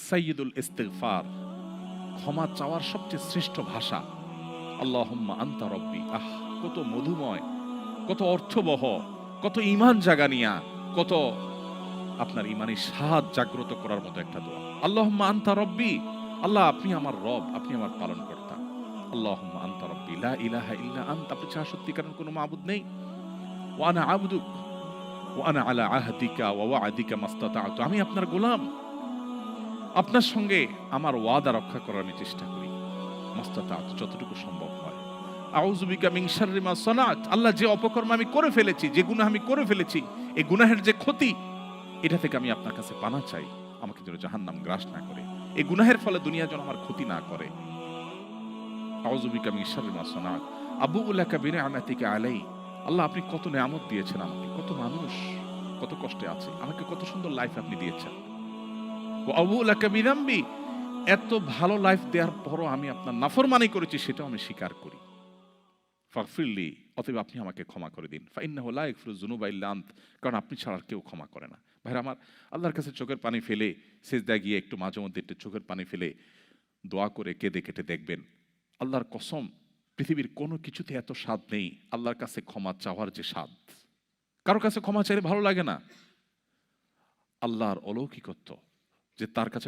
সাইয়্যিদুল ইস্তিগফার, ক্ষমা চাওয়ার সবচেয়ে শ্রেষ্ঠ ভাষা। আল্লাহুম্মা আনতা রব্বি। কত মধুময়, কত অর্থবহ, কত ঈমান জাগানিয়া, কত আপনার ঈমানি স্বাদ জাগ্রত করার মতো একটা দোয়া। আল্লাহুম্মা আনতা রব্বি, আল্লাহ আপনি আমার রব, আপনি আমার পালনকর্তা। আল্লাহুম্মা আনতা রব্বি লা ইলাহা ইল্লা আনতা, আপনি ছাড়া সত্যিকারের কোনো মাবুদ নেই। ওয়া আনা আবদুক ওয়া আনা আলা আহদিকা ওয়া ওয়া'দিকা মাস্তাতা'তু, আমি আপনার গোলাম, আপনার সঙ্গে আমার ওয়াদা রক্ষা করার আমি চেষ্টা করি, মাস্তাতা'তু, যতটুকু সম্ভব হয়। আউযু বিকা মিন শাররি মা সানাত, আল্লাহ যে অপকর্ম আমি করে ফেলেছি, যে গুনাহ আমি করে ফেলেছি, এই গুনাহের যে ক্ষতি, এটা থেকে আমি আপনার কাছে পানাহ চাই, আমাকে যেন জাহান্নাম গ্রাস না করে, এই গুনাহের ফলে দুনিয়া যেন আমার ক্ষতি না করে। আউযু বিকা মিন শাররি মা সানাত আবুউ লাকা বিনি'মাতিকা আলাই, আল্লাহ আপনি কত নেয়ামত দিয়েছেন আমাকে, কত মানুষ কত কষ্টে আছে, আমাকে কত সুন্দর লাইফ আপনি দিয়েছেন। ওয়া আবুউ লাকা বিযামবি, এত ভালো লাইফ দেওয়ার পরও আমি আপনার নাফরমানি করেছি, সেটাও আমি স্বীকার করি। ফাগফিরলি, অতএব আপনি আমাকে ক্ষমা করে দিন। ফাইন্নাহু লা ইয়াগফিরুয যুনুবা ইল্লা আনত, কারণ আপনি ছাড়া আর কেউ ক্ষমা করে না। ভাইরা আমার, আল্লাহর কাছে চোখের পানি ফেলে সিজদায় গিয়ে একটু মাঝে মধ্যে একটু চোখের পানি ফেলে দোয়া করে কেঁদে কেটে দেখবেন, আল্লাহর কসম পৃথিবীর কোনো কিছুতে এত স্বাদ নেই আল্লাহর কাছে ক্ষমা চাওয়ার যে স্বাদ। কারো কাছে ক্ষমা চাইলে ভালো লাগে না, আল্লাহর অলৌকিকত্ব যে তার কাছে